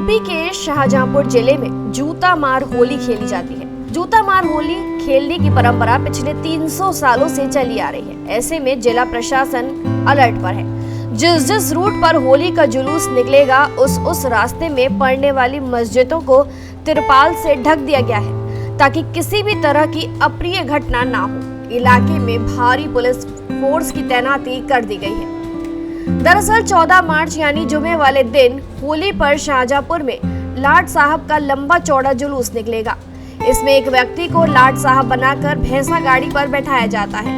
UP के शाहजहांपुर जिले में जूता मार होली खेली जाती है। जूता मार होली खेलने की परंपरा पिछले 300 सालों से चली आ रही है। ऐसे में जिला प्रशासन अलर्ट पर है। जिस रूट पर होली का जुलूस निकलेगा उस रास्ते में पड़ने वाली मस्जिदों को तिरपाल से ढक दिया गया है ताकि किसी भी तरह की अप्रिय घटना ना हो। इलाके में भारी पुलिस फोर्स की तैनाती कर दी गई है। दरअसल 14 मार्च यानी जुमे वाले दिन होली पर शाहजहांपुर में लाट साहब का लंबा चौड़ा जुलूस निकलेगा। इसमें एक व्यक्ति को लाट साहब बनाकर भैंसा गाड़ी पर बैठाया जाता है।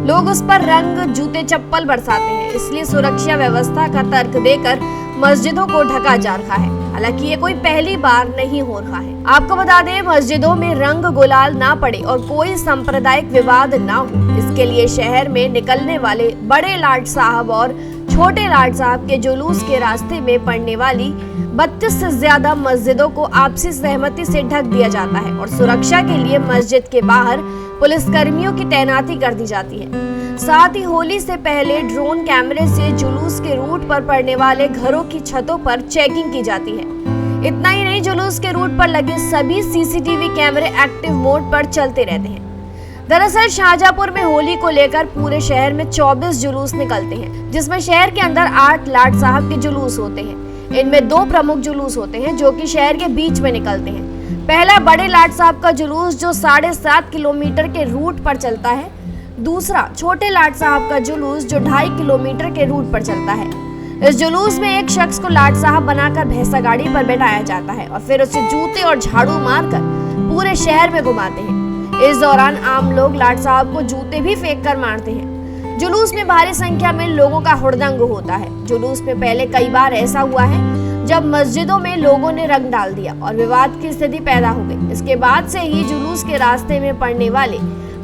लोग उस पर रंग, जूते, चप्पल बरसाते हैं। इसलिए सुरक्षा व्यवस्था का तर्क देकर मस्जिदों को ढका जा रहा है। हालांकि ये कोई पहली बार नहीं हो रहा है। आपको बता दें, मस्जिदों में रंग गुलाल ना पड़े और कोई सांप्रदायिक विवाद ना हो, इसके लिए शहर में निकलने वाले बड़े लाट साहब और छोटे लाट साहब के जुलूस के रास्ते में पड़ने वाली 32 से ज्यादा मस्जिदों को आपसी सहमति से ढक दिया जाता है और सुरक्षा के लिए मस्जिद के बाहर पुलिस कर्मियों की तैनाती कर दी जाती है। साथ ही होली से पहले ड्रोन कैमरे से जुलूस के रूट पर पड़ने वाले घरों की छतों पर चेकिंग की जाती है। इतना ही नहीं, जुलूस के रूट पर लगे सभी सीसीटीवी कैमरे एक्टिव मोड पर चलते रहते हैं। दरअसल शाहजहांपुर में होली को लेकर पूरे शहर में 24 जुलूस निकलते हैं, जिसमें शहर के अंदर 8 लाट साहब के जुलूस होते हैं। इनमें 2 प्रमुख जुलूस होते हैं जो कि शहर के बीच में निकलते हैं। पहला बड़े लाट साहब का जुलूस जो 7.5 किलोमीटर के रूट पर चलता है। दूसरा छोटे लाट साहब का जुलूस जो 2.5 किलोमीटर के रूट पर चलता है। इस जुलूस में एक शख्स को लाट साहब बनाकर भैंसा गाड़ी पर बैठाया जाता है और फिर उसे जूते और झाड़ू मारकर पूरे शहर में घुमाते हैं। इस दौरान आम लोग लाट साहब को जूते भी फेंक कर मारते हैं। जुलूस में भारी संख्या में लोगों का हुड़दंग होता है। जुलूस में पहले कई बार ऐसा हुआ है जब मस्जिदों में लोगों ने रंग डाल दिया और विवाद की स्थिति पैदा हो गई। इसके बाद से ही जुलूस के रास्ते में पड़ने वाले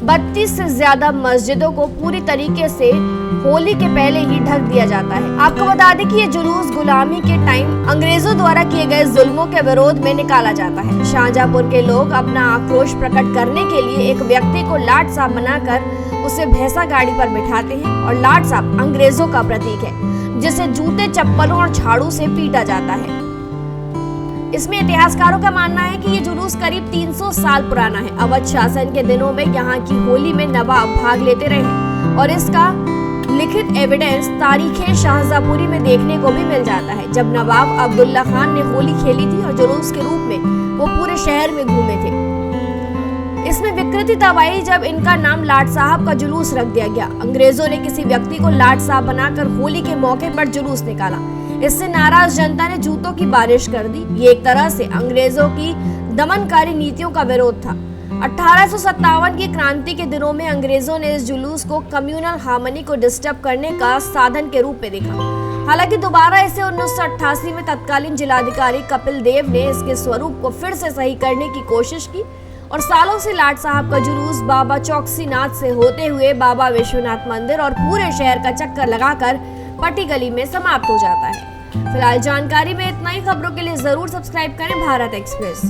32 से ज्यादा मस्जिदों को पूरी तरीके से होली के पहले ही ढक दिया जाता है। आपको बता दें कि ये जुलूस गुलामी के टाइम अंग्रेजों द्वारा किए गए जुल्मों के विरोध में निकाला जाता है। शाहजहांपुर के लोग अपना आक्रोश प्रकट करने के लिए एक व्यक्ति को लाट साहब बनाकर उसे भैंसा गाड़ी पर बिठाते हैं और लाट साहब अंग्रेजों का प्रतीक है, जिसे जूते, चप्पलों और झाड़ू से पीटा जाता है। इसमें इतिहासकारों का मानना है कि ये जुलूस करीब 300 साल पुराना है। अवध शासन के दिनों में यहाँ की होली में नवाब भाग लेते रहे और इसका लिखित एविडेंस तारीखे शाहजहांपुरी में देखने को भी मिल जाता है, जब नवाब अब्दुल्ला खान ने होली खेली थी और जुलूस के रूप में वो पूरे शहर में घूमे थे। इसमें विकृति तब आई जब इनका नाम लाट साहब का जुलूस रख दिया गया। अंग्रेजों ने किसी व्यक्ति को लाट साहब बनाकर होली के मौके पर जुलूस निकाला। इससे नाराज जनता ने जूतों की बारिश कर दी। ये एक तरह से अंग्रेजों की दमनकारी नीतियों का विरोध था। 1857 की क्रांति के दिनों में अंग्रेजों ने इस जुलूस को कम्युनल हार्मनी को डिस्टर्ब करने का साधन के रूप में देखा। हालांकि दोबारा इसे 1988 में तत्कालीन जिलाधिकारी कपिल देव ने इसके स्वरूप को फिर से सही करने की कोशिश की और सालों से लाट साहब का जुलूस बाबा चौकसीनाथ से होते हुए बाबा विश्वनाथ मंदिर और पूरे शहर का चक्कर लगाकर पट्टी गली में समाप्त हो जाता है। फिलहाल जानकारी में इतना ही। खबरों के लिए जरूर सब्सक्राइब करें भारत एक्सप्रेस।